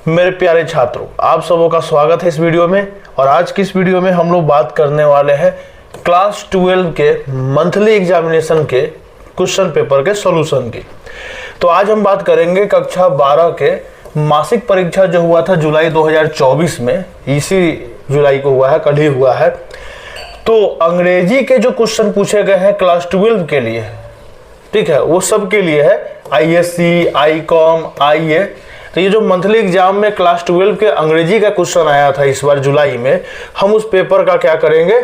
मेरे प्यारे छात्रों, आप सबों का स्वागत है इस वीडियो में। और आज की इस वीडियो में हम लोग बात करने वाले हैं क्लास 12 के मंथली एग्जामिनेशन के क्वेश्चन पेपर के सॉल्यूशन की। तो आज हम बात करेंगे कक्षा 12 के मासिक परीक्षा जो हुआ था जुलाई 2024 में, इसी जुलाई को हुआ है, कल ही हुआ है। तो अंग्रेजी के जो क्वेश्चन पूछे गए हैं क्लास 12 के लिए, ठीक है, वो सब के लिए है, आईएससी, आईकॉम, आईए। तो ये जो मंथली एग्जाम में क्लास 12 के अंग्रेजी का क्वेश्चन आया था इस बार जुलाई में, हम उस पेपर का क्या करेंगे,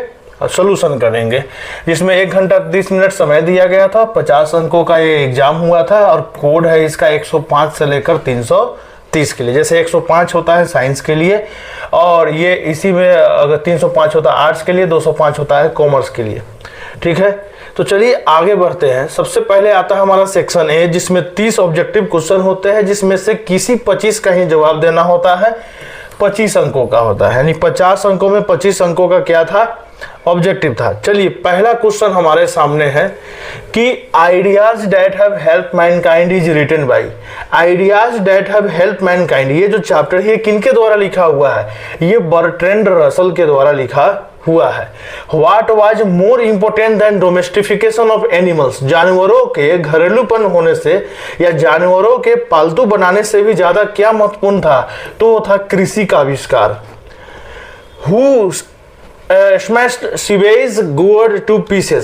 सॉल्यूशन करेंगे, जिसमें 1 घंटा 30 मिनट समय दिया गया था। 50 अंकों का ये एग्जाम हुआ था और कोड है इसका 105 से लेकर 330 के लिए। जैसे 105 होता है साइंस के लिए, और ये इसी में अगर 305 होता है आर्ट्स के लिए, 205 होता है कॉमर्स के लिए, ठीक है। तो चलिए आगे बढ़ते हैं। सबसे पहले आता है हमारा सेक्शन ए, जिसमें 30 ऑब्जेक्टिव क्वेश्चन होते हैं, जिसमें से किसी 25 का ही जवाब देना होता है। 25 अंकों का होता है, यानी 50 अंकों में 25 अंकों का क्या था, ऑब्जेक्टिव था। चलिए पहला क्वेश्चन हमारे सामने है कि ideas that have help mankind is written by. Ideas that have help mankind, ये जो चैप्टर है किनके द्वारा लिखा हुआ है, ये बर्ट्रैंड रसल के द्वारा लिखा हुआ है। What was more important than domestication of animals, जानवरों के घरेलूपन होने से या जानवरों के पालतू बनाने से भी ज्यादा क्या महत्वपूर्ण था, तो वो था कृषि का आविष्कार। Who smashed Seibei's gourd to pieces।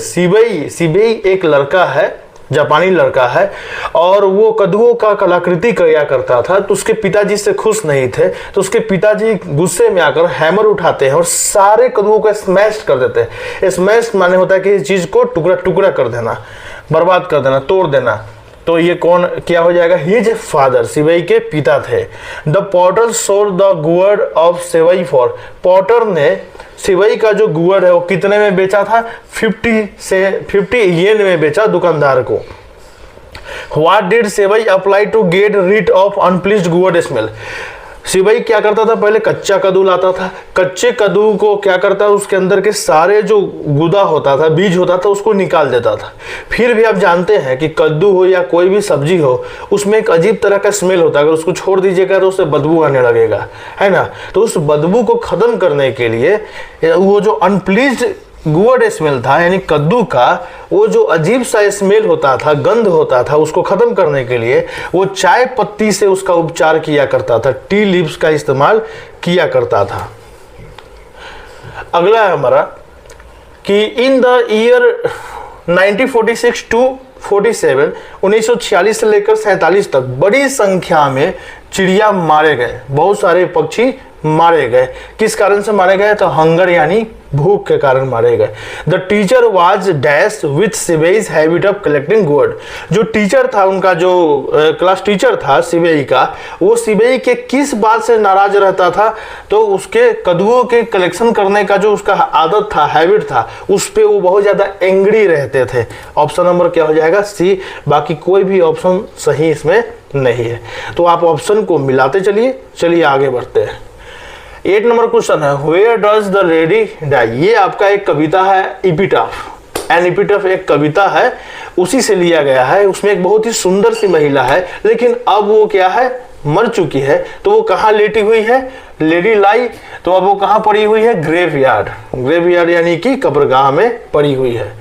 Seibei एक लड़का है, जापानी लड़का है, और वो कद्दुओं का कलाकृति किया करता था। तो उसके पिताजी से खुश नहीं थे, तो उसके पिताजी गुस्से में आकर हैमर उठाते हैं और सारे कद्दुओं को स्मैश कर देते हैं। स्मैश माने होता है कि इस चीज को टुकड़ा टुकड़ा कर देना, बर्बाद कर देना, तोड़ देना। तो ये कौन क्या हो जाएगा, हिज फादर, सिवई के पिता थे। The potter sold the gourd of Seibei for, potter ने सिवई का जो गुअर्ड है वो कितने में बेचा था, 50 येन में बेचा दुकानदार को। What did Seibei apply to get rid of unpleased gourd smell, Seibei क्या करता था, पहले कच्चा कद्दू लाता था, कच्चे कद्दू को क्या करता है, उसके अंदर के सारे जो गुदा होता था, बीज होता था, उसको निकाल देता था। फिर भी आप जानते हैं कि कद्दू हो या कोई भी सब्जी हो, उसमें एक अजीब तरह का स्मेल होता है, अगर उसको छोड़ दीजिएगा तो उससे बदबू आने लगेगा, है ना। तो उस बदबू को खत्म करने के लिए वो जो अनप्लीज्ड गुअर्ड स्मेल था, यानी कद्दू का वो जो अजीब सा स्मेल होता था, गंध होता था, उसको खत्म करने के लिए वो चाय पत्ती से उसका उपचार किया करता था, टी लीव्स का इस्तेमाल किया करता था। अगला है हमारा कि इन द ईयर 1946 टू 47, 1946 से लेकर 47 तक बड़ी संख्या में चिड़िया मारे गए, बहुत सारे पक्षी मारे गए। किस कारण से मारे गए, तो हंगर यानी भूख के कारण मारे गए। The teacher was dash with सिवेई's हैबिट ऑफ कलेक्टिंग गुअर्ड, जो टीचर था, उनका जो क्लास टीचर था सिवेई का, वो सिवेई के किस बात से नाराज रहता था, तो उसके कद्दुओं के कलेक्शन करने का जो उसका आदत था, हैबिट था, उस पे वो बहुत ज्यादा एंग्री रहते थे। ऑप्शन नंबर क्या हो जाएगा, सी। बाकी कोई भी ऑप्शन सही इसमें नहीं है, तो आप ऑप्शन को मिलाते चलिए आगे बढ़ते हैं। 8 नंबर क्वेश्चन है, where does the lady die, ये आपका एक कविता है, एपिटाफ। एन एपिटाफ एक कविता है, उसी से लिया गया है। उसमें एक बहुत ही सुंदर सी महिला है, लेकिन अब वो क्या है, मर चुकी है। तो वो कहाँ लेटी हुई है, लेडी लाई, तो अब वो कहाँ पड़ी हुई है, ग्रेवयार्ड। ग्रेवयार्ड यानी कि कब्रगाह में पड़ी हुई है।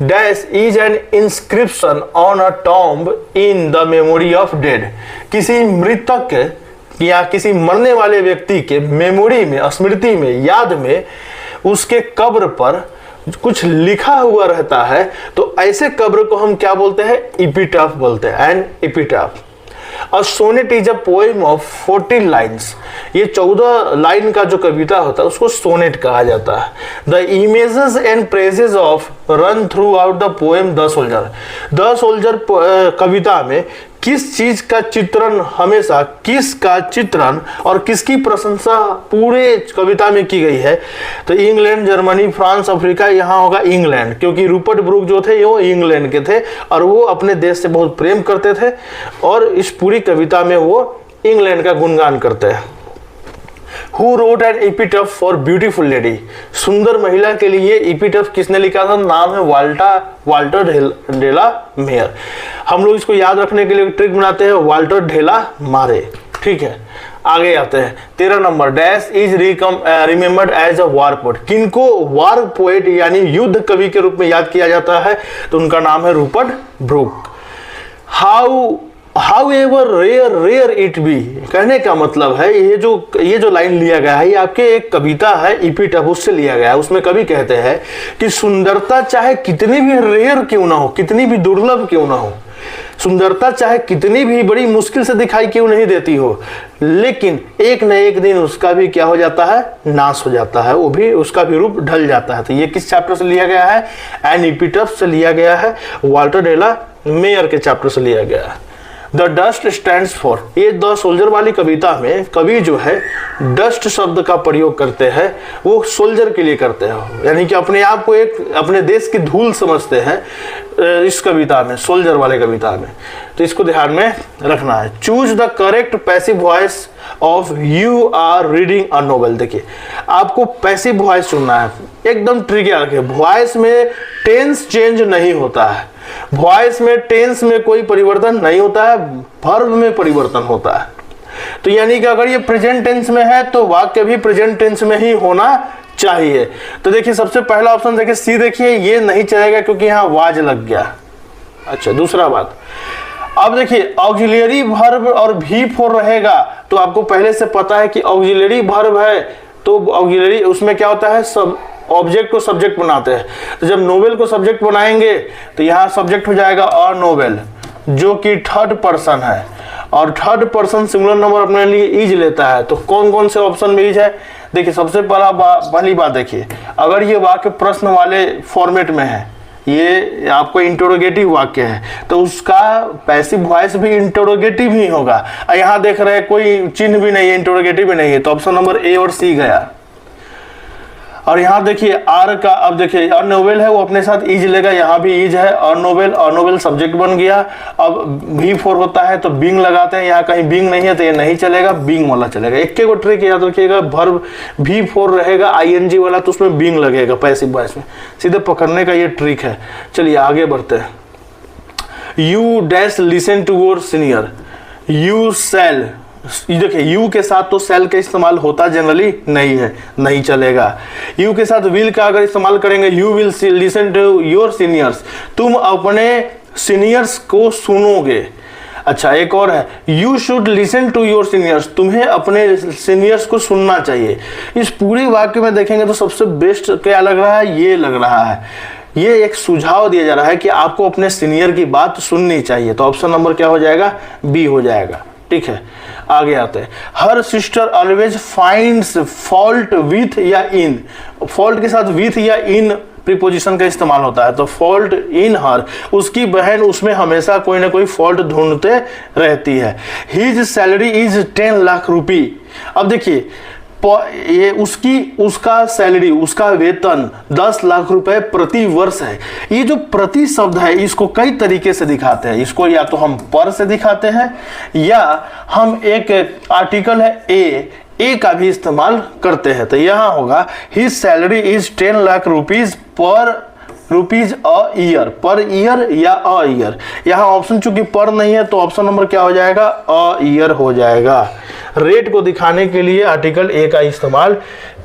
Dash is an inscription on a tomb in the memory of dead, किसी मृतक या किसी मरने वाले व्यक्ति के मेमोरी में, स्मृति में, याद में उसके कब्र पर कुछ लिखा हुआ रहता है, तो ऐसे कब्र को हम क्या बोलते हैं, एपिटाफ बोलते हैं, an epitaph. A sonnet is a poem of 14 lines, ये 14 लाइन का जो कविता होता है उसको सोनेट कहा जाता है। The images and phrases of run throughout the poem the soldier, the soldier कविता में किस चीज का चित्रण, हमेशा किसका चित्रण और किसकी प्रशंसा पूरे कविता में की गई है, तो इंग्लैंड, जर्मनी, फ्रांस, अफ्रीका, यहाँ होगा इंग्लैंड, क्योंकि रूपर्ट ब्रूक जो थे वो इंग्लैंड के थे और वो अपने देश से बहुत प्रेम करते थे, और इस पूरी कविता में वो इंग्लैंड का गुणगान करते हैं। Who wrote an epitaph for beautiful lady? सुंदर महिला के लिए epitaph किसने लिखा था? नाम है वाल्टर डेला मेयर। हम लोग इसको याद रखने के लिए ट्रिक बनाते हैं, वाल्टर डेला मारे। ठीक है, आगे आते हैं 13 number, dash is remembered as a war poet. किनको वार पोएट यानी युद्ध कवि के रूप में याद किया जाता है? तो उनका नाम है Rupert Brooke. However rare it be, कहने का मतलब है ये जो लाइन लिया गया है ये आपके एक कविता है इपिटफुस से लिया गया है। उसमें कवि कहते हैं कि सुंदरता चाहे कितनी भी रेयर क्यों ना हो, कितनी भी दुर्लभ क्यों ना हो, सुंदरता चाहे कितनी भी बड़ी मुश्किल से दिखाई क्यों नहीं देती हो, लेकिन एक न एक दिन उसका भी क्या हो जाता है? नाश हो जाता है, वो भी उसका भी रूप ढल जाता है। तो ये किस चैप्टर से लिया गया है? एन इपिटफ से लिया गया है, वाल्टर डेला मेयर के चैप्टर से लिया गया है। द डस्ट स्टैंड्स फॉर, ये द सोल्जर वाली कविता में कवि जो है डस्ट शब्द का प्रयोग करते हैं, वो सोल्जर के लिए करते हैं, यानी कि अपने आप को एक अपने देश की धूल समझते हैं इस कविता में, सोल्जर वाले कविता में। तो इसको ध्यान में रखना है। Choose the correct passive voice of you are reading a novel. देखिए आपको पैसिव वॉइस चुनना है, एकदम ट्रिकी रखिए। वॉइस में टेंस चेंज नहीं होता है, वॉइस में टेंस में कोई परिवर्तन नहीं होता है, वर्ब में परिवर्तन होता है। तो यानी कि अगर ये प्रेजेंट टेंस में है तो वाक्य भी प्रेजेंट टेंस में ही होना चाहिए। तो देखिए सबसे पहला ऑप्शन देखिए सी, देखिए ये नहीं चलेगा क्योंकि यहाँ वाज लग गया। अच्छा दूसरा बात, अब देखिए ऑक्सिलरी वर्ब और भी फोर रहेगा, तो आपको पहले से पता है कि ऑक्सिलरी वर्ब है तो ऑक्सिलरी उसमें क्या होता है? सब ऑब्जेक्ट को सब्जेक्ट बनाते हैं। तो जब नोवेल को सब्जेक्ट बनाएंगे तो यहाँ सब्जेक्ट हो जाएगा अ नोवेल, जो कि थर्ड पर्सन है, और थर्ड पर्सन सिंगुलर नंबर अपने लिए इज लेता है। तो कौन कौन से ऑप्शन में इज है? देखिए सबसे पहली बात देखिए, अगर ये वाक्य प्रश्न वाले फॉर्मेट में है, ये आपको इंटरोगेटिव वाक्य है, तो उसका पैसिव वॉइस भी इंटरोगेटिव ही होगा। यहाँ देख रहे हैं कोई चिन्ह भी नहीं है, इंटरोगेटिव भी नहीं है, तो ऑप्शन नंबर ए और सी गया। और यहाँ देखिए आर का, अब देखिए अ नोवेल है वो अपने साथ इज लेगा, यहाँ भी इज है, अ नोवेल सब्जेक्ट बन गया। अब भी फोर होता है तो बिंग लगाते हैं, यहाँ कहीं बिंग नहीं है तो ये नहीं चलेगा, बिंग वाला चलेगा। एक को ट्रिक याद रखिएगा, वर्ब भी फोर रहेगा आईएनजी वाला तो उसमें बिंग लगेगा पैसिव वॉइस में, सीधे पकड़ने का ये ट्रिक है। चलिए आगे बढ़ते हैं। You dash listen to your senior, you sell, देखिए यू के साथ तो सेल का इस्तेमाल होता जनरली नहीं है, नहीं चलेगा। यू के साथ विल का अगर इस्तेमाल करेंगे, you will listen to your seniors, तुम अपने सीनियर्स को सुनोगे। अच्छा एक और है, you should listen to your seniors, तुम्हें अपने सीनियर्स को सुनना चाहिए। इस पूरे वाक्य में देखेंगे तो सबसे बेस्ट क्या लग रहा है? ये लग रहा है, ये एक सुझाव दिया जा रहा है कि आपको अपने सीनियर की बात सुननी चाहिए। तो ऑप्शन नंबर क्या हो जाएगा? बी हो जाएगा। ठीक है आगे आते हैं। Her sister always finds fault with या इन, फॉल्ट के साथ विथ या इन प्रीपोजिशन का इस्तेमाल होता है, तो फॉल्ट इन हर, उसकी बहन उसमें हमेशा कोई ना कोई फॉल्ट ढूंढते रहती है। हिज सैलरी इज 10 लाख रुपी। अब देखिए ये उसका सैलरी, उसका वेतन 10 लाख रुपए प्रति वर्ष है। ये जो प्रति शब्द है इसको कई तरीके से दिखाते हैं, इसको या तो हम पर से दिखाते हैं या हम एक आर्टिकल है ए का भी इस्तेमाल करते हैं। तो यहाँ होगा his salary is 10 lakh rupees per rupees a year, per year या अ ईयर। यहाँ ऑप्शन चूंकि पर नहीं है तो ऑप्शन नंबर क्या हो जाएगा? अ ईयर हो जाएगा। रेट को दिखाने के लिए आर्टिकल ए का इस्तेमाल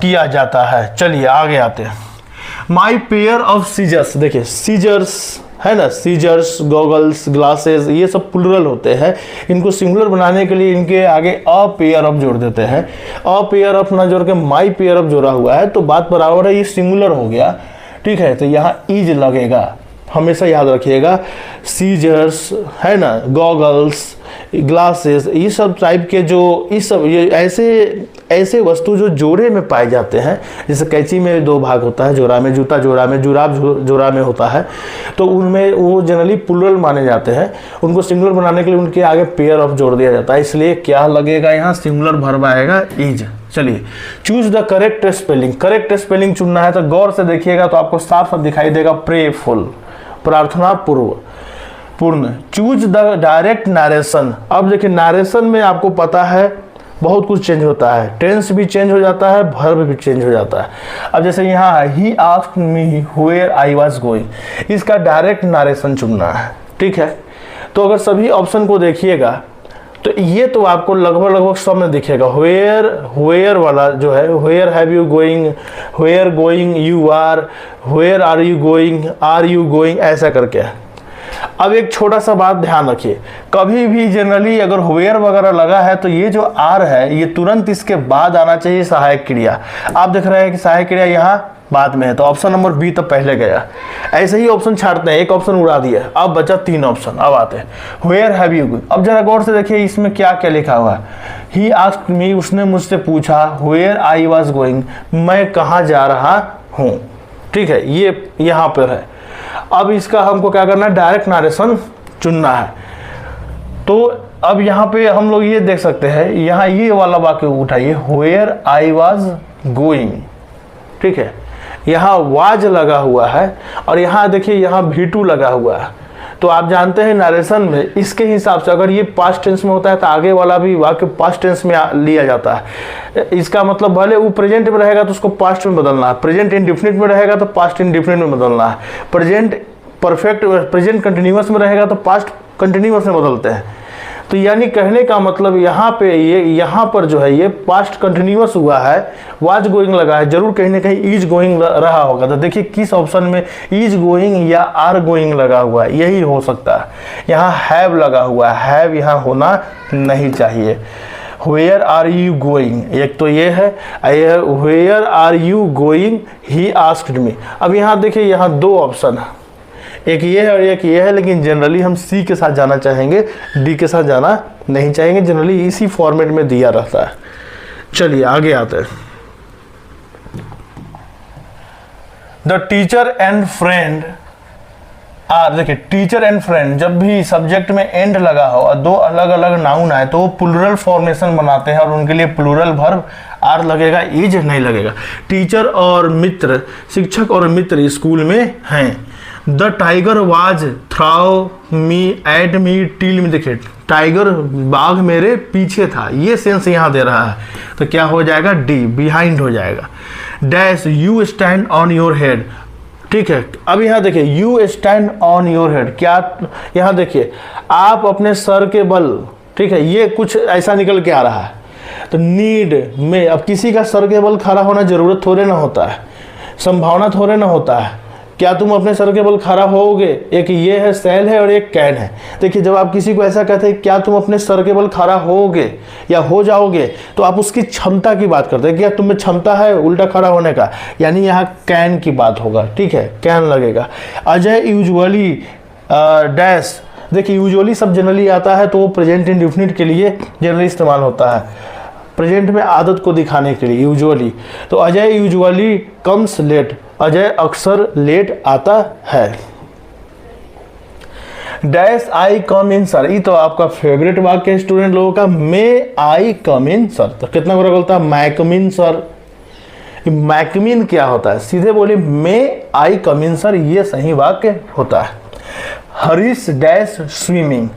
किया जाता है। चलिए आगे आते हैं। माई पेयर ऑफ सीजर्स, देखिए सीजर्स है ना, सीजर्स, गॉगल्स, ग्लासेस, ये सब प्लुरल होते हैं। इनको सिंगुलर बनाने के लिए इनके आगे अ पेयर ऑफ जोड़ देते हैं। अ पेयर ऑफ ना जोड़ के माई पेयर ऑफ जोड़ा हुआ है तो बात बराबर है, ये सिंगुलर हो गया। ठीक है, तो यहाँ इज लगेगा, हमेशा याद रखिएगा। सीजर्स है ना, गॉगल्स, ग्लासेस, ये सब टाइप के जो ये ऐसे वस्तु जो जोड़े में पाए जाते हैं, जैसे कैंची में 2 भाग होता है, जोड़ा में, जूता जोड़ा में, जुराब जोड़ा में होता है, तो उनमें वो जनरली प्लुरल माने जाते हैं। उनको सिंगुलर बनाने के लिए उनके आगे पेयर ऑफ जोड़ दिया जाता है, इसलिए क्या लगेगा यहाँ? सिंगुलर वर्ब आएगा इज। चलिए choose the correct spelling, correct spelling चुनना है तो गौर से देखिएगा तो आपको साफ साफ दिखाई देगा, प्रेफुल, प्रार्थना पूर्ण। चूज द डायरेक्ट नरेशन, अब देखिए नरेशन में आपको पता है बहुत कुछ चेंज होता है, टेंस भी चेंज हो जाता है, वर्ब भी चेंज हो जाता है। अब जैसे यहाँ ही asked me where I was going, इसका डायरेक्ट नरेशन चुनना है। ठीक है, तो अगर सभी ऑप्शन को देखिएगा तो ये तो आपको लगभग सब में दिखेगा। वेयर वाला जो है, where have you going, where going you are, where are you going, ऐसा करके। अब एक छोटा सा बात ध्यान रखिए, कभी भी जनरली अगर वेयर वगैरह लगा है तो ये जो आर है ये तुरंत इसके बाद आना चाहिए सहायक क्रिया। आप देख रहे हैं कि सहायक क्रिया यहाँ बाद में है, तो ऑप्शन नंबर बी तो पहले गया। ऐसे ही ऑप्शन छाड़ते हैं, एक ऑप्शन उड़ा दिया, अब बचा 3 ऑप्शन। अब आते हैं वेयर हैव यू। अब जरा गौर से देखिए इसमें क्या क्या लिखा हुआ है। ही आस्क्ड मी, उसने मुझसे पूछा, वेयर आई वाज गोइंग, मैं कहाँ जा रहा हूँ। ठीक है, ये यहाँ पर है। अब इसका हमको क्या करना है, डायरेक्ट नरेशन चुनना है। तो अब यहाँ पे हम लोग ये देख सकते हैं, यहाँ ये वाला वाक्य उठाइए, वेयर आई वाज गोइंग। ठीक है, यहाँ वाज लगा हुआ है और यहाँ देखिए यहाँ V2 लगा हुआ है। तो आप जानते हैं नरेशन में इसके हिसाब से अगर ये पास्ट टेंस में होता है तो आगे वाला भी वाक्य पास्ट टेंस में लिया जाता है। इसका मतलब भले वो प्रेजेंट में रहेगा तो उसको पास्ट में बदलना है, प्रेजेंट इंडिफिनिट में रहेगा तो पास्ट इंडिफिनिट में बदलना है, प्रेजेंट परफेक्ट प्रेजेंट कंटिन्यूअस में रहेगा तो पास्ट कंटिन्यूअस में बदलते हैं। तो यानी कहने का मतलब यहाँ पे ये यहाँ पर जो है ये पास्ट कंटिन्यूअस हुआ है, वाज गोइंग लगा है, जरूर कहीं ना कहीं इज गोइंग रहा होगा। तो देखिए किस ऑप्शन में इज गोइंग या आर गोइंग लगा हुआ है, यही हो सकता है। यहाँ हैव लगा हुआ है, हैव यहाँ होना नहीं चाहिए। वेयर आर यू गोइंग, एक तो ये है, where are you going he asked me. अब यहाँ देखिए यहाँ 2 ऑप्शन है, एक ये है और एक ये है, लेकिन जनरली हम सी के साथ जाना चाहेंगे, डी के साथ जाना नहीं चाहेंगे। जनरली इसी फॉर्मेट में दिया रहता है। चलिए आगे आते हैं। The teacher and friend are, देखिए टीचर एंड फ्रेंड जब भी सब्जेक्ट में एंड लगा हो और 2 अलग अलग नाउन आए तो वो प्लूरल फॉर्मेशन बनाते हैं और उनके लिए प्लूरल वर्ब आर लगेगा, इज नहीं लगेगा। टीचर और मित्र, शिक्षक और मित्र स्कूल में हैं। The tiger was throw me at me till me, देखिए टाइगर बाघ मेरे पीछे था, ये सेंस यहाँ दे रहा है। तो क्या हो जाएगा, डी बिहाइंड हो जाएगा। Dash you stand on your head, ठीक है। अब यहाँ देखिए you stand on your head, क्या यहाँ देखिए आप अपने सर के बल, ठीक है, ये कुछ ऐसा निकल के आ रहा है। तो नीड में, अब किसी का सर के बल खड़ा होना जरूरत थोड़े ना होता है, संभावना थोड़े ना होता है। क्या तुम अपने सर के बल खड़ा होगे, एक ये है सेल है और एक कैन है। देखिए जब आप किसी को ऐसा कहते हैं क्या तुम अपने सर के बल खड़ा होगे या हो जाओगे, तो आप उसकी क्षमता की बात करते हैं, क्या तुम में क्षमता है उल्टा खड़ा होने का, यानी यहाँ कैन की बात होगा। ठीक है, कैन लगेगा। अजय यूजुअली डैश, देखिए यूजुअली सब जनरली आता है तो वो प्रेजेंट इंडेफिनिट के लिए जनरली इस्तेमाल होता है, प्रेजेंट में आदत को दिखाने के लिए यूजुअली। तो Ajay usually comes late, Ajay अक्सर लेट आता है। Dash I come in sir, ये तो आपका फेवरेट वाक्य है स्टूडेंट लोगों का, मे आई कम इन सर। तो कितना बुरा बोलता है, मैकमिन सर। मैकमिन क्या होता है, सीधे बोले मे आई कम इन सर, ये सही वाक्य होता है। Harish dash swimming,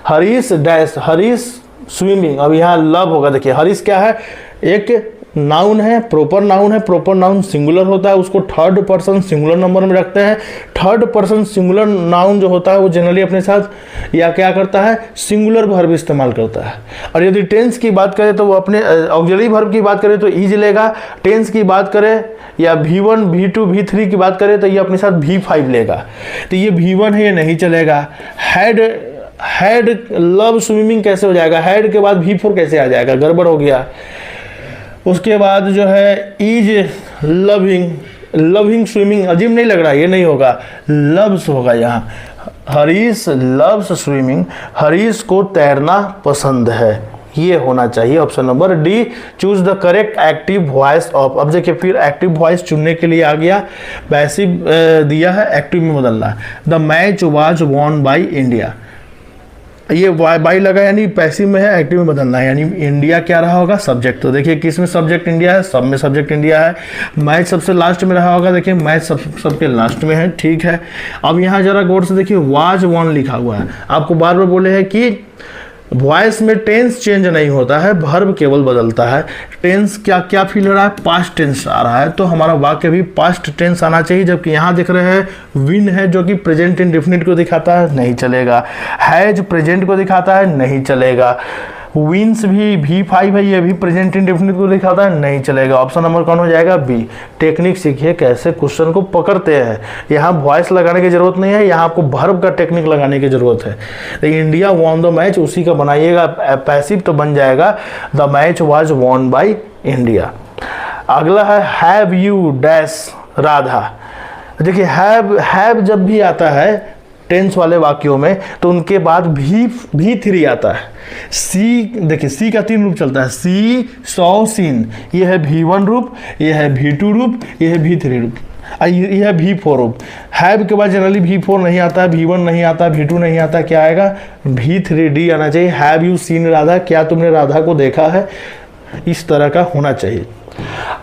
Harish dash, Harish swimming. अब यहाँ लव होगा, देखिए हरीश क्या है, एक नाउन है, प्रॉपर नाउन है, प्रॉपर नाउन सिंगुलर होता है, उसको थर्ड पर्सन सिंगुलर नंबर में रखते हैं। थर्ड पर्सन सिंगुलर नाउन जो होता है वो जनरली अपने साथ या क्या करता है, सिंगुलर वर्ब इस्तेमाल करता है। और यदि टेंस की बात करें तो वो अपने ऑक्सिलरी वर्ब की बात करें तो इज लेगा, टेंस की बात करें या V1 V2 V3 की बात करें तो ये अपने साथ V5 लेगा। तो ये V1 है, ये नहीं चलेगा। हैड लव स्विमिंग कैसे हो जाएगा, हैड के बाद V4 कैसे आ जाएगा, गड़बड़ हो गया। उसके बाद जो है इज लविंग स्विमिंग, अजीब नहीं लग रहा, ये नहीं होगा, लव्स होगा यहाँ। हरीश लव्स स्विमिंग, हरीश को तैरना पसंद है, ये होना चाहिए option number D. Choose the correct active voice of, अब देखिए फिर एक्टिव वॉइस चुनने के लिए आ गया, पैसिव दिया है, एक्टिव में बदलना है। The match was won by India, ये बाई लगा यानी पैसिव में है, एक्टिव में बदलना है, यानी इंडिया क्या रहा होगा, सब्जेक्ट। तो देखिए किस में सब्जेक्ट इंडिया है, सब में सब्जेक्ट इंडिया है। मैच सबसे लास्ट में रहा होगा, देखिए मैच सबके लास्ट में है, ठीक है। अब यहाँ जरा गौर से देखिए वाज वन लिखा हुआ है, आपको बार बार बोले हैं कि वॉइस में टेंस चेंज नहीं होता है, वर्ब केवल बदलता है। टेंस क्या क्या फील हो रहा है, पास्ट टेंस आ रहा है, तो हमारा वाक्य भी पास्ट टेंस आना चाहिए। जबकि यहाँ देख रहे हैं विन है जो कि प्रेजेंट इंडेफिनिट को दिखाता है, नहीं चलेगा। हैज प्रेजेंट को दिखाता है, नहीं चलेगा। विंस भी V5 है, ये भी प्रेजेंट इंडेफिनिट को दिखाता है, नहीं चलेगा। ऑप्शन नंबर कौन हो जाएगा, बी। टेक्निक सीखिए कैसे क्वेश्चन को पकड़ते हैं। यहाँ वॉइस लगाने की जरूरत नहीं है, यहाँ आपको वर्ब का टेक्निक लगाने की जरूरत है। तो इंडिया वॉन द मैच उसी का बनाइएगा, पैसिव तो बन जाएगा the match was won by India. अगला है हैव यू डैश राधा। देखिए हैव जब भी आता है टेंस वाले वाक्यों में तो उनके बाद भी3 आता है। सी, देखिए सी का 3 रूप चलता है, सी सौ सीन, ये है V1 रूप, ये है V2 रूप, ये है V3 रूप, ये है V4 रूप। हैव के बाद जनरली V4 नहीं आता है, V1 नहीं आता, V2 नहीं आता, क्या आएगा, V3D आना चाहिए। हैव यू सीन राधा, क्या तुमने राधा को देखा है, इस तरह का होना चाहिए।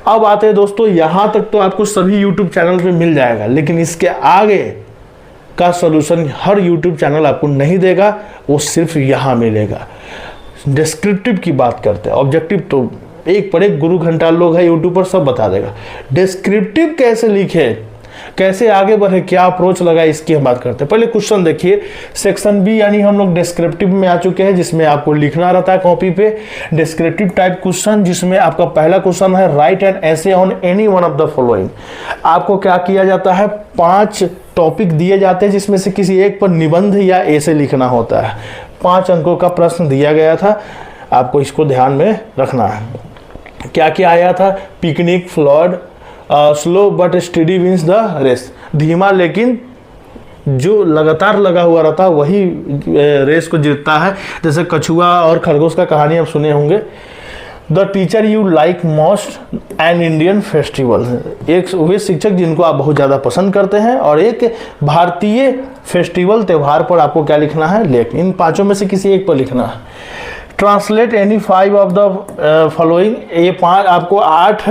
अब आते हैं दोस्तों, यहाँ तक तो आपको सभी YouTube चैनल पे मिल जाएगा, लेकिन इसके आगे का सॉल्यूशन हर YouTube चैनल आपको नहीं देगा, वो सिर्फ यहाँ मिलेगा। डिस्क्रिप्टिव की बात करते हैं, ऑब्जेक्टिव तो एक पर एक गुरु घंटाल लोग है यूट्यूब पर, सब बता देगा। डिस्क्रिप्टिव कैसे लिखे, कैसे आगे बढ़े, क्या अप्रोच लगा, इसकी हम बात करते हैं। पहले क्वेश्चन देखिए, सेक्शन बी यानी हम लोग डिस्क्रिप्टिव में आ चुके हैं, जिसमें आपको लिखना रहता है कॉपी पे। डिस्क्रिप्टिव टाइप क्वेश्चन, जिसमें आपका पहला क्वेश्चन है right an essay on any one of the following. आपको क्या किया जाता है, 5 टॉपिक दिए जाते हैं, जिसमें से किसी एक पर निबंध या ऐसे लिखना होता है। 5 अंकों का प्रश्न दिया गया था, आपको इसको ध्यान में रखना है। क्या क्या आया था, picnic, flood, slow but steady wins the race. धीमा लेकिन जो लगातार लगा हुआ रहता है वही रेस को जीतता है। जैसे कछुआ और खरगोश का कहानी आप सुने होंगे। The teacher you like most an Indian festival, एक वे शिक्षक जिनको आप बहुत ज़्यादा पसंद करते हैं, और एक भारतीय फेस्टिवल त्यौहार पर आपको क्या लिखना है, लेख। इन 5 में से किसी एक पर लिखना है। Translate any 5 of the following, ये 5 आपको 8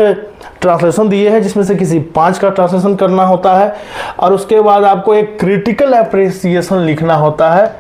ट्रांसलेशन दिए हैं, जिसमें से किसी 5 का ट्रांसलेशन करना होता है। और उसके बाद आपको एक क्रिटिकल अप्रिसिएशन लिखना होता है,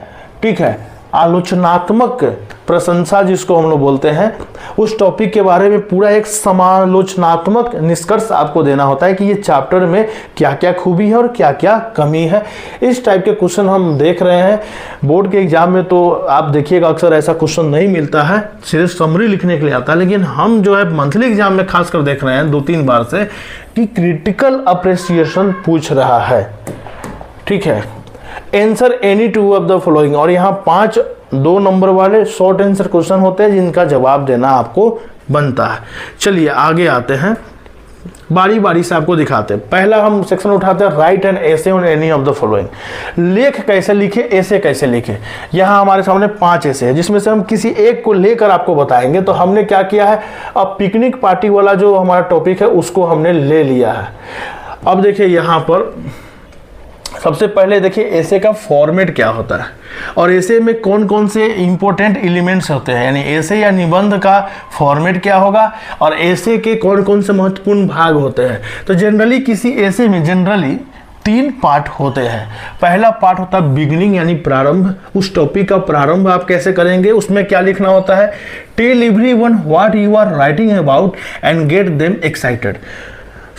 ठीक है, आलोचनात्मक प्रशंसा जिसको हम लोग बोलते हैं, उस टॉपिक के बारे में पूरा एक समालोचनात्मक निष्कर्ष आपको देना होता है कि ये चैप्टर में क्या क्या खूबी है और क्या क्या कमी है। इस टाइप के क्वेश्चन हम देख रहे हैं बोर्ड के एग्जाम में, तो आप देखिएगा अक्सर ऐसा क्वेश्चन नहीं मिलता है, सिर्फ समरी लिखने के लिए आता है। लेकिन हम जो है मंथली एग्जाम में खासकर देख रहे हैं 2-3 बार से कि क्रिटिकल अप्रिसिएशन पूछ रहा है, ठीक है। Answer any 2 of the following, और यहाँ 5 2 नंबर वाले शॉर्ट आंसर क्वेश्चन होते हैं जिनका जवाब देना आपको बनता है। चलिए आगे आते हैं, बारी बारी से आपको दिखाते हैं। पहला हम सेक्शन उठाते हैं right an essay on any of the following. लेख कैसे लिखे, ऐसे कैसे लिखे। यहाँ हमारे सामने 5 ऐसे हैं, जिसमें से हम किसी एक को लेकर आपको बताएंगे। तो हमने क्या किया है, अब पिकनिक पार्टी वाला जो हमारा टॉपिक है उसको हमने ले लिया है। अब देखिए यहाँ पर सबसे पहले देखिए ऐसे का फॉर्मेट क्या होता है, और ऐसे में कौन कौन से इंपॉर्टेंट एलिमेंट्स होते हैं, यानी ऐसे या निबंध का फॉर्मेट क्या होगा, और ऐसे के कौन कौन से महत्वपूर्ण भाग होते हैं। तो जनरली किसी ऐसे में जनरली 3 पार्ट होते हैं। पहला पार्ट होता है बिगिनिंग यानी प्रारंभ, उस टॉपिक का प्रारंभ आप कैसे करेंगे, उसमें क्या लिखना होता है, tell everyone what you are writing about and get them excited.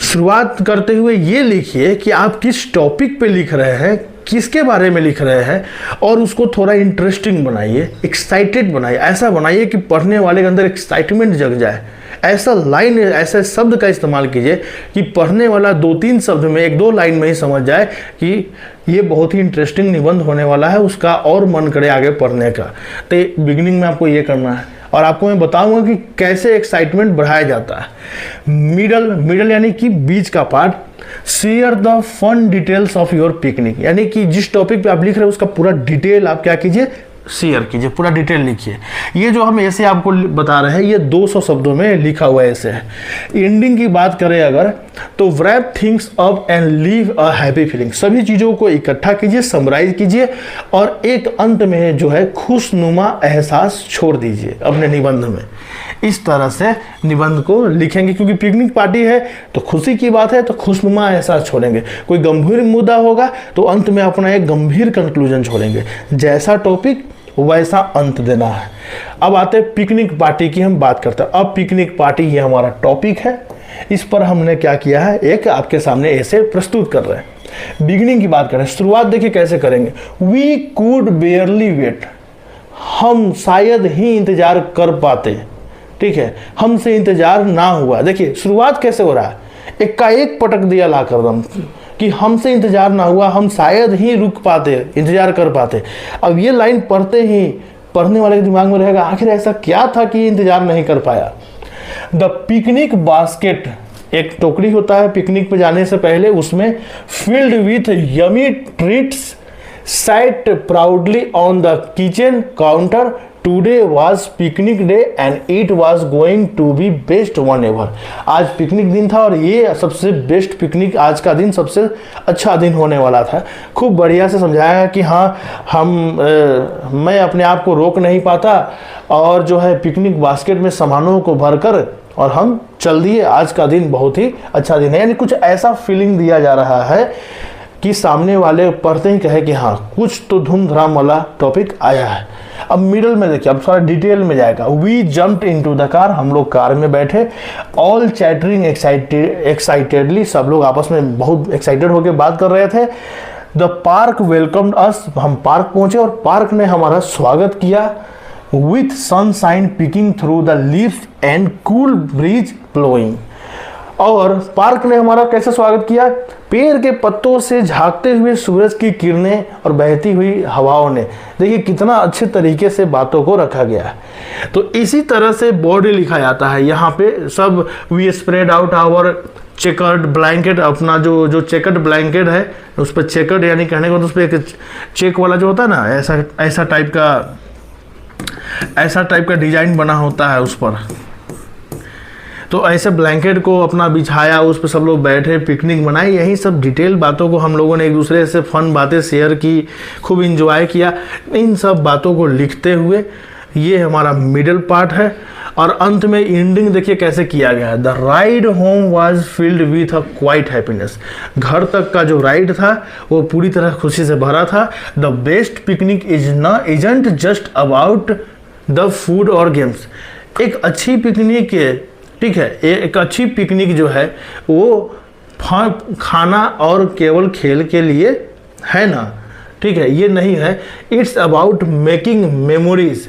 शुरुआत करते हुए ये लिखिए कि आप किस टॉपिक पे लिख रहे हैं, किसके बारे में लिख रहे हैं, और उसको थोड़ा इंटरेस्टिंग बनाइए, एक्साइटेड बनाइए। ऐसा बनाइए कि पढ़ने वाले के अंदर एक्साइटमेंट जग जाए। ऐसा लाइन, ऐसे शब्द का इस्तेमाल कीजिए कि पढ़ने वाला 2-3 शब्द में, 1-2 लाइन में ही समझ जाए कि ये बहुत ही इंटरेस्टिंग निबंध होने वाला है, उसका और मन करे आगे पढ़ने का। तो बिगिनिंग में आपको ये करना है, और आपको मैं बताऊंगा कि कैसे एक्साइटमेंट बढ़ाया जाता है। मिडल यानी कि बीच का part, share the fun details of your picnic, यानी कि जिस टॉपिक पे आप लिख रहे हैं उसका पूरा डिटेल आप क्या कीजिए, शेयर कीजिए, पूरा डिटेल लिखिए। ये जो हम ऐसे आपको बता रहे हैं ये 200 शब्दों में लिखा हुआ ऐसे है। एंडिंग की बात करें अगर, तो wrap things up and leave a happy feeling, सभी चीज़ों को इकट्ठा कीजिए, समराइज कीजिए, और एक अंत में जो है खुशनुमा एहसास छोड़ दीजिए अपने निबंध में। इस तरह से निबंध को लिखेंगे, क्योंकि पिकनिक पार्टी है तो खुशी की बात है, तो खुशनुमा एहसास छोड़ेंगे। कोई गंभीर मुद्दा होगा तो अंत में अपना एक गंभीर कंक्लूजन छोड़ेंगे। जैसा टॉपिक वैसा अंत देना है। अब आते हैं पिकनिक पार्टी की, हम बात करते हैं। अब पिकनिक पार्टी ये हमारा टॉपिक है, इस पर हमने क्या किया है, एक आपके सामने ऐसे प्रस्तुत कर रहे हैं। बिगिनिंग की बात करें, शुरुआत देखिए कैसे करेंगे। वी कुड बेयरली वेट, हम शायद ही इंतजार कर पाते, ठीक है, हमसे इंतजार ना हुआ। देखिए शुरुआत कैसे हो रहा है, एक का एक पटक दिया ला कर दम कि हमसे इंतजार ना हुआ, हम शायद ही रुक पाते, इंतजार कर पाते। अब ये लाइन पढ़ते ही पढ़ने वाले के दिमाग में रहेगा आखिर ऐसा क्या था कि इंतजार नहीं कर पाया। द पिकनिक बास्केट, एक टोकरी होता है पिकनिक पे जाने से पहले, उसमें filled with yummy treats sat proudly on the kitchen counter. Today was picnic day and it was going to be best one ever. आज पिकनिक दिन था और ये सबसे बेस्ट पिकनिक, आज का दिन सबसे अच्छा दिन होने वाला था। खूब बढ़िया से समझाया कि हाँ मैं अपने आप को रोक नहीं पाता और जो है पिकनिक बास्केट में सामानों को भरकर और हम चल दिए। आज का दिन बहुत ही अच्छा दिन है, यानी कुछ ऐसा फीलिंग दिया जा रहा है कि सामने वाले पढ़ते ही कहे कि हाँ कुछ तो धूमधाम वाला टॉपिक आया है। अब मिडल में देखिए, अब थोड़ा डिटेल में जाएगा। We jumped into the car, हम लोग कार में बैठे। ऑल चैटरिंग एक्साइटेडली, सब लोग आपस में बहुत एक्साइटेड होकर बात कर रहे थे। द पार्क वेलकम्ड अस, हम पार्क पहुंचे और पार्क ने हमारा स्वागत किया। With sunshine picking through the leaves and cool bridge blowing, और पार्क ने हमारा कैसे स्वागत किया, पेड़ के पत्तों से झांकते हुए सूरज की किरणें और बहती हुई हवाओं ने। देखिए कितना अच्छे तरीके से बातों को रखा गया है। तो इसी तरह से बोर्ड लिखा जाता है यहाँ पे सब। We spread out our checkered blanket, अपना जो चेकर्ड ब्लैंकेट है उस पर चेकर्ड यानी कहने को तो उस पर एक चेक वाला जो होता है ना, ऐसा टाइप का डिजाइन बना होता है उस पर। तो ऐसे ब्लैंकेट को अपना बिछाया, उस पर सब लोग बैठे, पिकनिक मनाई। यही सब डिटेल बातों को हम लोगों ने एक दूसरे से फन बातें शेयर की, खूब इंजॉय किया। इन सब बातों को लिखते हुए ये हमारा मिडिल पार्ट है। और अंत में एंडिंग देखिए कैसे किया गया है। The ride home was filled with a quite happiness, घर तक का जो राइड था वो पूरी तरह खुशी से भरा था। The best picnic isn't just about the food और गेम्स, एक अच्छी पिकनिक, ठीक है, एक अच्छी पिकनिक जो है वो खाना और केवल खेल के लिए है ना, ठीक है, ये नहीं है। इट्स अबाउट मेकिंग मेमोरीज,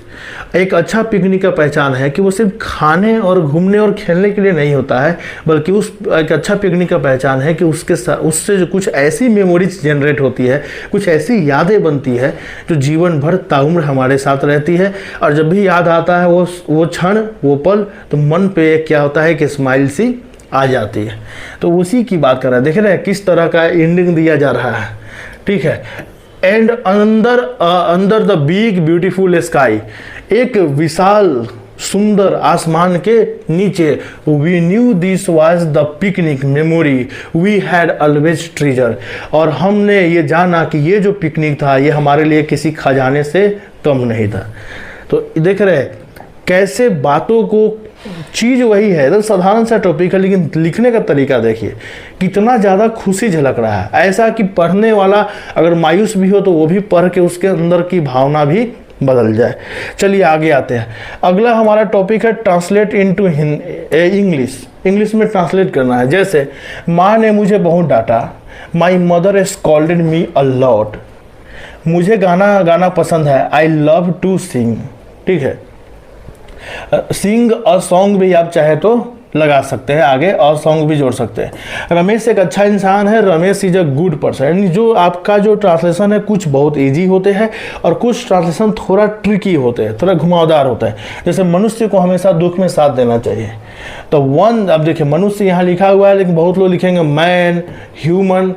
एक अच्छा पिकनिक का पहचान है कि वो सिर्फ खाने और घूमने और खेलने के लिए नहीं होता है, बल्कि एक अच्छा पिकनिक का पहचान है कि उससे जो कुछ ऐसी मेमोरीज जनरेट होती है, कुछ ऐसी यादें बनती है जो जीवन भर ताउम्र हमारे साथ रहती है। और जब भी याद आता है वो क्षण, वो पल, तो मन पे क्या होता है कि स्माइल सी आ जाती है। तो उसी की बात कर रहा है, देख रहे हैं किस तरह का एंडिंग दिया जा रहा है, ठीक है। एंड अंदर द बिग ब्यूटीफुल स्काई, एक विशाल सुंदर आसमान के नीचे, we knew this was the picnic memory we had always treasure, और हमने ये जाना कि ये जो पिकनिक था ये हमारे लिए किसी खजाने से कम नहीं था। तो देख रहे हैं कैसे बातों को, चीज़ वही है, तो साधारण सा टॉपिक है, लेकिन लिखने का तरीका देखिए कितना ज़्यादा खुशी झलक रहा है। ऐसा कि पढ़ने वाला अगर मायूस भी हो तो वो भी पढ़ के उसके अंदर की भावना भी बदल जाए। चलिए आगे आते हैं। अगला हमारा टॉपिक है ट्रांसलेट इनटू इंग्लिश, इंग्लिश में ट्रांसलेट करना है। जैसे माँ ने मुझे बहुत डांटा, my mother scolded me a lot, मुझे गाना पसंद है, आई लव टू सिंग, ठीक है। सिंग अ सॉन्ग भी आप चाहे तो लगा सकते हैं, आगे और सॉन्ग भी जोड़ सकते हैं। रमेश एक अच्छा इंसान है, Ramesh is a good person. यानी जो आपका जो ट्रांसलेशन है कुछ बहुत इजी होते हैं और कुछ ट्रांसलेशन थोड़ा ट्रिकी होते हैं, थोड़ा घुमावदार होता है। जैसे मनुष्य को हमेशा दुख में साथ देना चाहिए, तो वन, अब देखिए मनुष्य यहाँ लिखा हुआ है लेकिन बहुत लोग लिखेंगे मैन, ह्यूमन।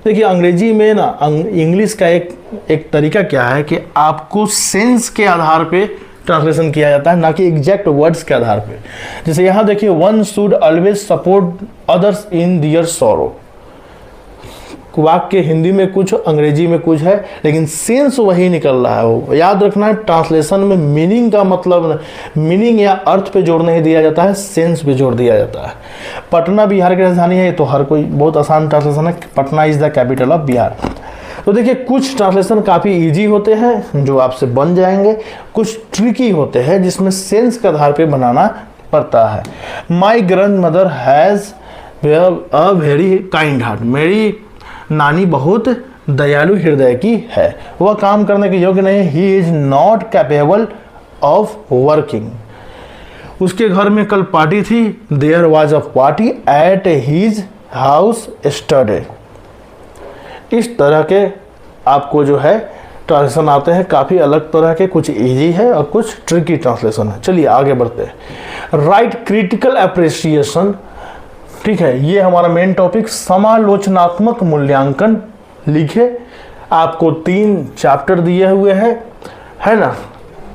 देखिए अंग्रेजी में ना, इंग्लिश का एक तरीका क्या है कि आपको सेंस के आधार पे ट्रांसलेशन किया जाता है, ना कि एग्जैक्ट वर्ड्स के आधार पे। जैसे यहाँ देखिए one should always support others in their sorrow, वाक्य हिंदी में कुछ, अंग्रेजी में कुछ है, लेकिन सेंस वही निकल रहा है। वो याद रखना है, ट्रांसलेशन में मीनिंग का मतलब, मीनिंग या अर्थ पे जोर नहीं दिया जाता है, सेंस पे जोर दिया जाता है। पटना बिहार की राजधानी है, तो हर कोई बहुत आसान ट्रांसलेशन है, Patna is the capital of Bihar. तो देखिए कुछ ट्रांसलेशन काफ़ी इजी होते हैं जो आपसे बन जाएंगे, कुछ ट्रिकी होते हैं जिसमें सेंस के आधार पे बनाना पड़ता है। My grand mother has a very kind heart, मेरी नानी बहुत दयालु हृदय की है, वह काम करने के योग्य नहीं, he is not capable of working. उसके घर में कल पार्टी थी, there was a party at his house yesterday. इस तरह के आपको जो है ट्रांसलेशन आते हैं, काफ़ी अलग तरह के, कुछ इजी है और कुछ ट्रिकी ट्रांसलेशन है। चलिए आगे बढ़ते हैं। राइट क्रिटिकल अप्रिसिएशन, ठीक है, ये हमारा मेन टॉपिक। समालोचनात्मक मूल्यांकन लिखे। आपको 3 चैप्टर दिए हुए हैं, है ना,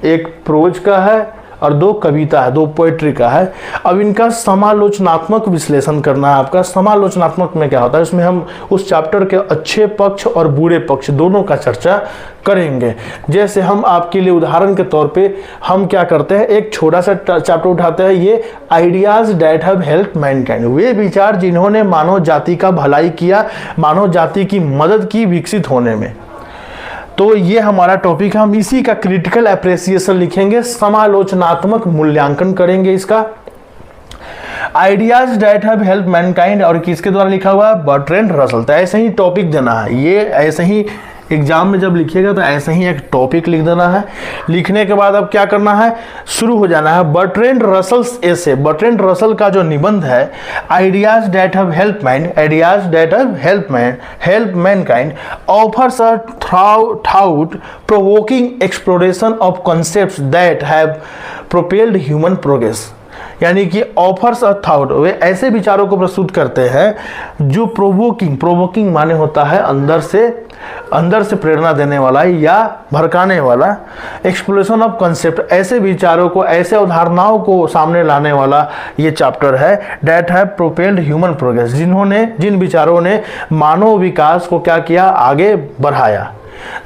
एक प्रोज का है और 2 कविता है, 2 पोएट्री का है। अब इनका समालोचनात्मक विश्लेषण करना है आपका। समालोचनात्मक में क्या होता है, इसमें हम उस चैप्टर के अच्छे पक्ष और बुरे पक्ष दोनों का चर्चा करेंगे। जैसे हम आपके लिए उदाहरण के तौर पे हम क्या करते हैं, एक छोटा सा चैप्टर उठाते हैं, ये ideas that have helped mankind, वे विचार जिन्होंने मानव जाति का भलाई किया, मानव जाति की मदद की विकसित होने में। तो ये हमारा टॉपिक है, हम इसी का क्रिटिकल अप्रिसिएशन लिखेंगे, समालोचनात्मक मूल्यांकन करेंगे इसका। Ideas that have helped Mankind, और किसके द्वारा लिखा हुआ है, बर्ट्रैंड रसल। तो ऐसे ही टॉपिक देना है, ये ऐसे ही एग्जाम में जब लिखिएगा तो ऐसे ही एक टॉपिक लिख देना है। लिखने के बाद अब क्या करना है, शुरू हो जाना है। बर्ट्रैंड रसल्स एसे, बर्ट्रैंड रसल का जो निबंध है, ideas that have help man, ideas that have help Mankind offers a thought provoking exploration of concepts that have propelled human progress. यानी कि ऑफर्स अ थॉट, वे ऐसे विचारों को प्रस्तुत करते हैं जो प्रोवोकिंग माने होता है अंदर से प्रेरणा देने वाला या भड़काने वाला, एक्सप्लोरेशन ऑफ कॉन्सेप्ट, ऐसे विचारों को, ऐसे अवधारणाओं को सामने लाने वाला ये चैप्टर है। That have propelled human progress, जिन विचारों ने मानव विकास को क्या किया, आगे बढ़ाया।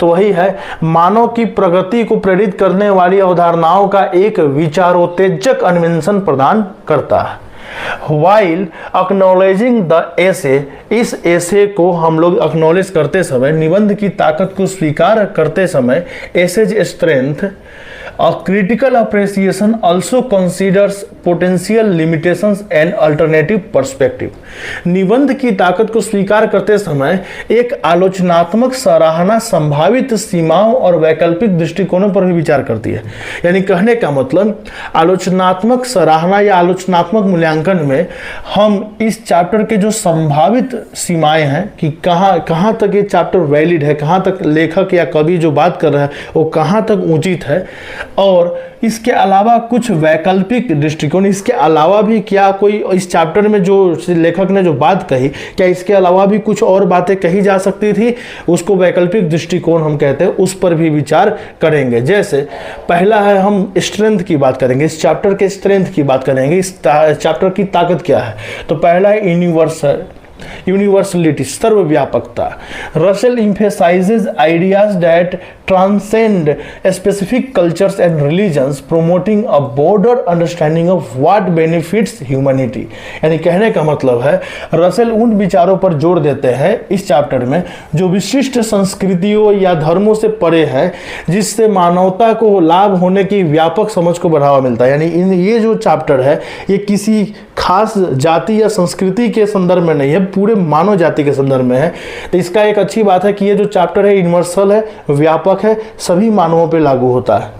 तो वही है, मानव की प्रगति को प्रेरित करने वाली अवधारणाओं का एक विचारोत्तेजक अन्वेषण प्रदान करता है। While acknowledging the essay, इस एसे को हम लोग एक्नॉलेज करते समय, निबंध की ताकत को स्वीकार करते समय, essays strength, a critical appreciation also considers potential limitations and alternative perspective। निबंध की ताकत को स्वीकार करते समय एक आलोचनात्मक सराहना संभावित सीमाओं और वैकल्पिक दृष्टिकोणों पर भी विचार करती है। यानी कहने का मतलब, आलोचनात्मक सराहना या आलोचनात्मक मूल्यांकन में हम इस चैप्टर के जो संभावित सीमाएं हैं कि कहाँ तक ये चैप्टर वैलिड है, कहाँ तक लेखक या कवि जो बात कर रहा है वो कहाँ तक उचित है, और इसके अलावा कुछ वैकल्पिक दृष्टिकोण, इसके अलावा भी क्या कोई इस चैप्टर में जो लेखक ने जो बात कही, क्या इसके अलावा भी कुछ और बातें कही जा सकती थी, उसको वैकल्पिक दृष्टिकोण हम कहते हैं, उस पर भी विचार करेंगे। जैसे पहला है, हम स्ट्रेंथ की बात करेंगे, इस चैप्टर के स्ट्रेंथ की बात करेंगे, इस चैप्टर की ताकत क्या है। तो पहला है यूनिवर्सलिटी, सर्वव्यापकता। Russell emphasizes ideas that transcend specific cultures and religions, promoting a broader understanding of what benefits humanity। यानी कहने का मतलब है, रसेल उन विचारों पर जोर देते हैं इस चैप्टर में जो विशिष्ट संस्कृतियों या धर्मों से परे हैं, जिससे मानवता को लाभ होने की व्यापक समझ को बढ़ावा मिलता है। यानी ये जो चैप्टर है ये किसी खास जाति या संस्कृति के संदर्भ में नहीं है, पूरे मानव जाति के संदर्भ में है। तो इसका एक अच्छी बात है कि ये जो चैप्टर है यूनिवर्सल है, व्यापक है, सभी मानवों पे लागू होता है।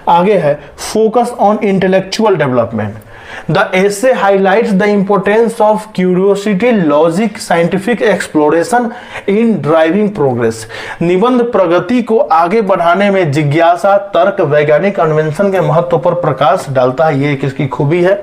आगे है focus on intellectual development. The essay highlights the importance of curiosity, logic, scientific exploration in driving progress. निबंध प्रगति को आगे बढ़ाने में जिज्ञासा, तर्क, वैज्ञानिक अन्वेषण के महत्व पर प्रकाश डालता है, ये किसकी खूबी है।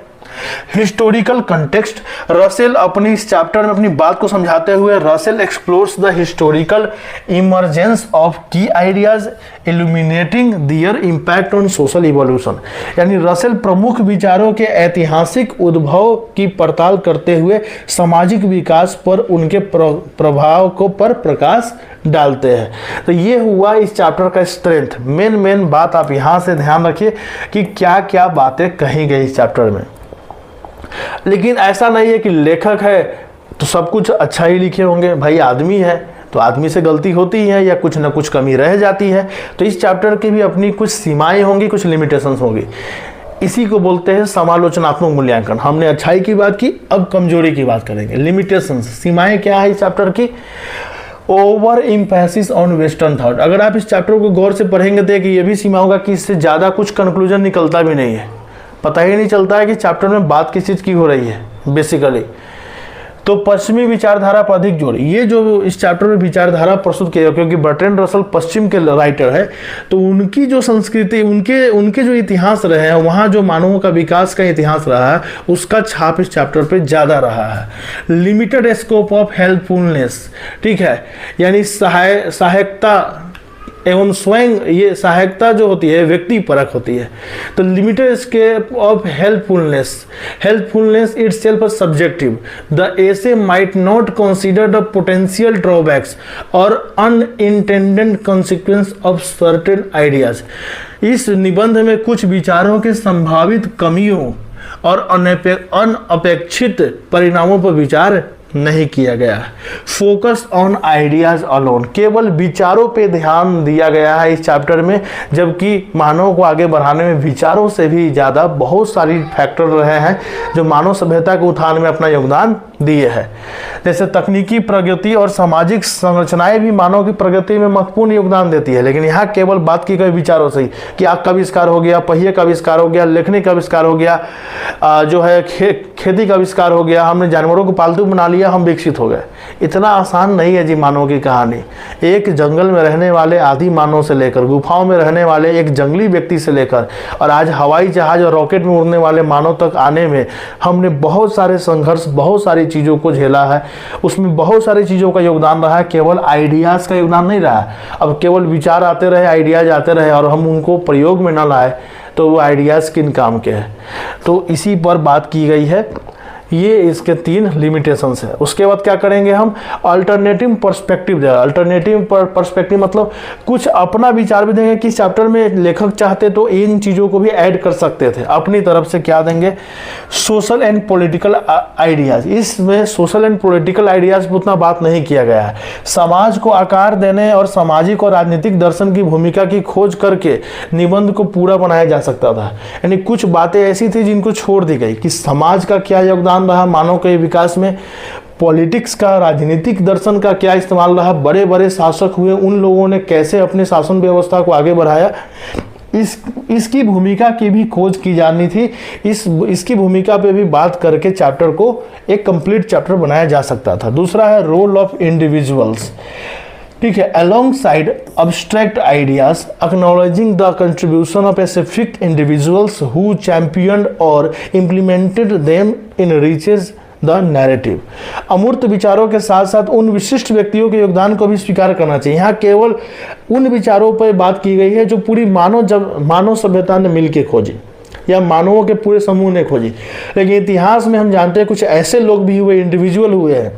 हिस्टोरिकल कंटेक्स्ट, रसेल अपनी इस चैप्टर में अपनी बात को समझाते हुए, Russell explores the historical emergence of key ideas illuminating their impact on social evolution. यानी रसेल प्रमुख विचारों के ऐतिहासिक उद्भव की पड़ताल करते हुए सामाजिक विकास पर उनके प्रभाव को पर प्रकाश डालते हैं। तो ये हुआ इस चैप्टर का स्ट्रेंथ। मेन बात आप यहाँ से ध्यान रखिए कि क्या क्या बातें कही गई इस चैप्टर में। लेकिन ऐसा नहीं है कि लेखक है तो सब कुछ अच्छा ही लिखे होंगे, भाई आदमी है तो आदमी से गलती होती है या कुछ ना कुछ कमी रह जाती है। तो इस चैप्टर की भी अपनी कुछ सीमाएं होंगी, कुछ लिमिटेशंस होंगी। इसी को बोलते हैं समालोचनात्मक मूल्यांकन। हमने अच्छाई की बात की, अब कमजोरी की बात करेंगे। लिमिटेशंस, सीमाएं क्या है इस चैप्टर की? Over emphasis on western thought. अगर आप इस चैप्टर को गौर से पढ़ेंगे तो ये भी सीमा होगा कि इससे ज़्यादा कुछ कंक्लूजन निकलता भी नहीं है, पता ही नहीं चलता है कि चैप्टर में बात किस चीज़ की हो रही है बेसिकली। तो पश्चिमी विचारधारा पर अधिक जोर, ये जो इस चैप्टर में विचारधारा प्रस्तुत किया, क्योंकि बर्ट्रैंड रसल पश्चिम के राइटर है, तो उनकी जो संस्कृति, उनके जो इतिहास रहे हैं, वहाँ जो मानवों का विकास का इतिहास रहा है, उसका छाप इस चैप्टर पे ज़्यादा रहा है। लिमिटेड स्कोप ऑफ हेल्पफुलनेस, ठीक है, यानी सहायकता एवं स्वयं, ये सहायकता जो होती है व्यक्ति परक होती है। तो limited scope of helpfulness itself subjective, the essay might not consider the potential drawbacks और unintended consequence of certain ideas. इस निबंध में कुछ विचारों के संभावित कमियों और अनअपेक्षित परिणामों पर विचार नहीं किया गया। फोकस ऑन आइडियाज अलोन, केवल विचारों पे ध्यान दिया गया है इस चैप्टर में, जबकि मानव को आगे बढ़ाने में विचारों से भी ज़्यादा बहुत सारी फैक्टर रहे हैं जो मानव सभ्यता के उत्थान में अपना योगदान दिए हैं। जैसे तकनीकी प्रगति और सामाजिक संरचनाएं भी मानव की प्रगति में महत्वपूर्ण योगदान देती है, लेकिन यहाँ केवल बात की गई विचारों से ही कि आग का आविष्कार हो गया, पहिए का आविष्कार हो गया, लेखनी का आविष्कार हो गया, जो है खेती का आविष्कार हो गया, हमने जानवरों को पालतू बना लिया, हम विकसित हो गए। इतना आसान नहीं है जी मानव की कहानी। एक जंगल में रहने वाले आदि मानव से लेकर, गुफाओं में रहने वाले एक जंगली व्यक्ति से लेकर, और आज हवाई जहाज और रॉकेट में उड़ने वाले मानव तक आने में हमने बहुत सारे संघर्ष, बहुत सारी चीज़ों को झेला है। उसमें बहुत सारी चीज़ों का योगदान रहा है, केवल आइडियाज़ का योगदान नहीं रहा। अब केवल विचार आते रहे, आइडियाज़ आते रहे और हम उनको प्रयोग में ना लाए तो वो आइडियाज़ किन काम के हैं। तो इसी पर बात की गई है। ये इसके 3 लिमिटेशंस है। उसके बाद क्या करेंगे हम? अल्टरनेटिव पर्सपेक्टिव देगा। अल्टरनेटिव पर्सपेक्टिव मतलब कुछ अपना विचार भी देंगे कि चैप्टर में लेखक चाहते तो इन चीज़ों को भी ऐड कर सकते थे, अपनी तरफ से क्या देंगे? Social and political ideas. इसमें सोशल एंड पॉलिटिकल आइडियाज़ पर उतना बात नहीं किया गया है। समाज को आकार देने और सामाजिक और राजनीतिक दर्शन की भूमिका की खोज करके निबंध को पूरा बनाया जा सकता था। यानी कुछ बातें ऐसी थी जिनको छोड़ दी गई कि समाज का क्या योगदान रहा मानव के विकास में, पॉलिटिक्स का, राजनीतिक दर्शन का क्या इस्तेमाल रहा, बड़े बड़े शासक हुए, उन लोगों ने कैसे अपने शासन व्यवस्था को आगे बढ़ाया, इसकी भूमिका की भी खोज की जानी थी। इसकी भूमिका पे भी बात करके चैप्टर को एक कंप्लीट चैप्टर बनाया जा सकता था। दूसरा है रोल ऑफ इंडिविजुअल्स, ठीक है, alongside abstract ideas acknowledging the contribution of specific individuals who champion और implemented them in reaches the narrative. अमूर्त विचारों के साथ साथ उन विशिष्ट व्यक्तियों के योगदान को भी स्वीकार करना चाहिए। यहाँ केवल उन विचारों पर बात की गई है जो पूरी मानव सभ्यता ने मिलकर खोजी या मानवों के पूरे समूह ने खोजी। लेकिन इतिहास में हम जानते हैं कुछ ऐसे लोग भी हुए, इंडिविजुअल हुए हैं।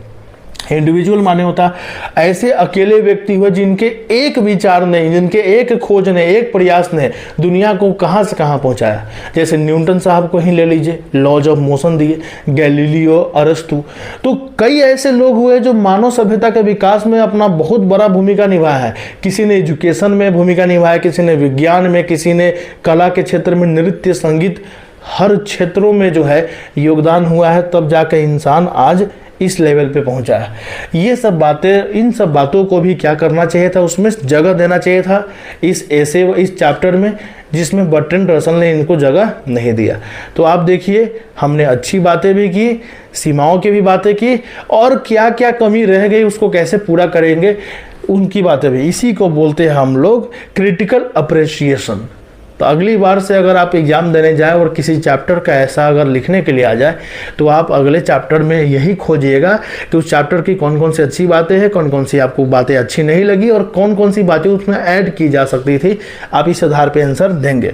इंडिविजुअल माने होता ऐसे अकेले व्यक्ति हुए जिनके एक विचार ने, जिनके एक खोज ने, एक प्रयास ने दुनिया को कहां से कहां पहुंचाया। जैसे न्यूटन साहब को ही ले लीजिए, लॉज ऑफ मोशन दिए, गैलीलियो, अरस्तु। तो कई ऐसे लोग हुए जो मानव सभ्यता के विकास में अपना बहुत बड़ा भूमिका निभाया है। किसी ने एजुकेशन में भूमिका निभाया, किसी ने विज्ञान में, किसी ने कला के क्षेत्र में, नृत्य, संगीत, हर क्षेत्रों में जो है योगदान हुआ है, तब जाकर इंसान आज इस लेवल पे पहुंचा है। ये सब बातें, इन सब बातों को भी क्या करना चाहिए था, उसमें जगह देना चाहिए था इस चैप्टर में, जिसमें बर्ट्रैंड रसल ने इनको जगह नहीं दिया। तो आप देखिए, हमने अच्छी बातें भी की, सीमाओं की भी बातें की, और क्या क्या कमी रह गई उसको कैसे पूरा करेंगे उनकी बातें भी। इसी को बोलते हैं हम लोग क्रिटिकल अप्रिसिएशन। तो अगली बार से अगर आप एग्जाम देने जाए और किसी चैप्टर का ऐसा अगर लिखने के लिए आ जाए तो आप अगले चैप्टर में यही खोजिएगा कि उस चैप्टर की कौन कौन सी अच्छी बातें हैं, कौन कौन सी आपको बातें अच्छी नहीं लगी और कौन कौन सी बातें उसमें ऐड की जा सकती थी। आप इस आधार पे आंसर देंगे।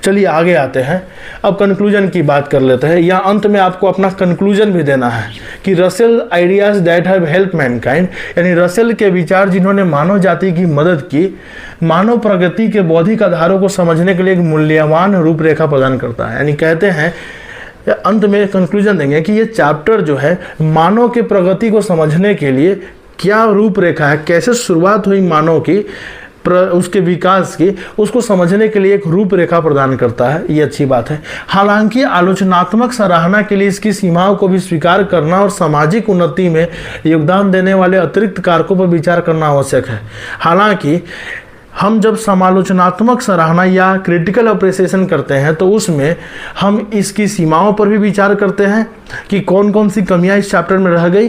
चलिए आगे आते हैं, अब कंक्लूजन की बात कर लेते हैं। या अंत में आपको अपना कंक्लूजन भी देना है कि Russell ideas that have help Mankind, यानी रसेल के विचार जिन्होंने मानव जाति की मदद की, मानव प्रगति के बौद्धिक आधारों को समझने के लिए एक मूल्यवान रूपरेखा प्रदान करता है। यानी कहते हैं, अंत में कंक्लूजन देंगे कि ये चैप्टर जो है मानव के प्रगति को समझने के लिए क्या रूपरेखा है, कैसे शुरुआत हुई मानव की, उसके विकास की, उसको समझने के लिए एक रूपरेखा प्रदान करता है। ये अच्छी बात है। हालांकि आलोचनात्मक सराहना के लिए इसकी सीमाओं को भी स्वीकार करना और सामाजिक उन्नति में योगदान देने वाले अतिरिक्त कारकों पर विचार करना आवश्यक है। हालांकि हम जब समालोचनात्मक सराहना या क्रिटिकल अप्रिसिएशन करते हैं तो उसमें हम इसकी सीमाओं पर भी विचार करते हैं कि कौन कौन सी कमियां इस चैप्टर में रह गई,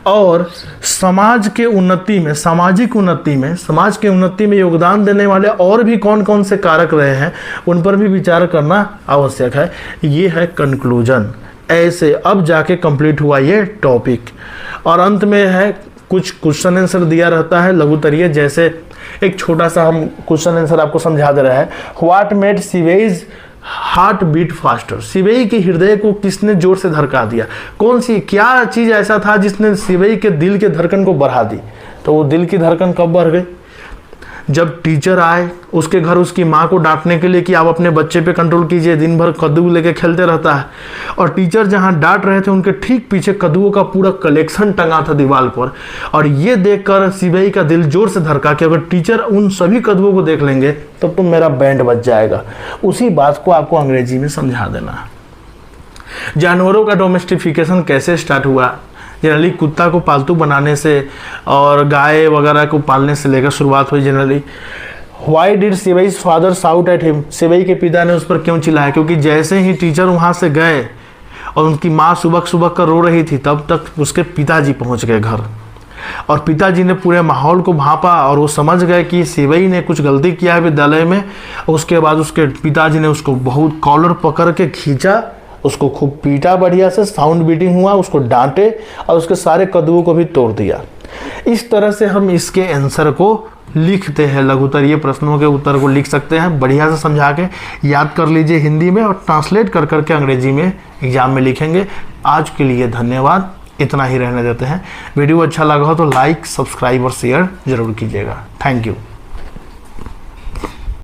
और समाज के उन्नति में, सामाजिक उन्नति में, समाज के उन्नति में योगदान देने वाले और भी कौन कौन से कारक रहे हैं उन पर भी विचार करना आवश्यक है। ये है कंक्लूजन। ऐसे अब जाके कंप्लीट हुआ ये टॉपिक, और अंत में है कुछ क्वेश्चन आंसर दिया रहता है लघुतरीय। जैसे एक छोटा सा हम क्वेश्चन आंसर आपको समझा दे रहा है। व्हाट मेड सीवेज हार्ट बीट फास्टर? सीवेई के हृदय को किसने जोर से धड़का दिया? कौन सी क्या चीज ऐसा था जिसने सीवेई के दिल के धड़कन को बढ़ा दी? तो वो दिल की धड़कन कब बढ़ गई? जब टीचर आए उसके घर उसकी माँ को डांटने के लिए कि आप अपने बच्चे पे कंट्रोल कीजिए, दिन भर कद्दू लेके खेलते रहता है। और टीचर जहाँ डांट रहे थे उनके ठीक पीछे कद्दुओं का पूरा कलेक्शन टंगा था दीवार पर, और ये देखकर सीवेई का दिल जोर से धड़का कि अगर टीचर उन सभी कद्दुओं को देख लेंगे तब तो मेरा बैंड बज जाएगा। उसी बात को आपको अंग्रेजी में समझा देना। जानवरों का डोमेस्टिफिकेशन कैसे स्टार्ट हुआ? जनरली कुत्ता को पालतू बनाने से और गाय वगैरह को पालने से लेकर शुरुआत हुई जनरली। वाई डिड सीवेईज father shout at him? Seibei के पिता ने उस पर क्यों चिल्लाया? क्योंकि जैसे ही टीचर वहाँ से गए और उनकी माँ सुबह सुबह कर रो रही थी, तब तक उसके पिताजी पहुँच गए घर, और पिताजी ने पूरे माहौल को भांपा और वो समझ गए कि सीवेई ने कुछ गलती किया है विद्यालय में। उसके बाद उसके पिताजी ने उसको बहुत कॉलर पकड़ के खींचा, उसको खूब पीटा, बढ़िया से साउंड बीटिंग हुआ, उसको डांटे और उसके सारे कद्दुओं को भी तोड़ दिया। इस तरह से हम इसके आंसर को लिखते हैं। लघुतरीय प्रश्नों के उत्तर को लिख सकते हैं, बढ़िया से समझा के याद कर लीजिए हिंदी में, और ट्रांसलेट कर करके अंग्रेजी में एग्जाम में लिखेंगे। आज के लिए धन्यवाद, इतना ही रहने देते हैं। वीडियो अच्छा लगा हो तो लाइक, सब्सक्राइब और शेयर जरूर कीजिएगा। Thank you.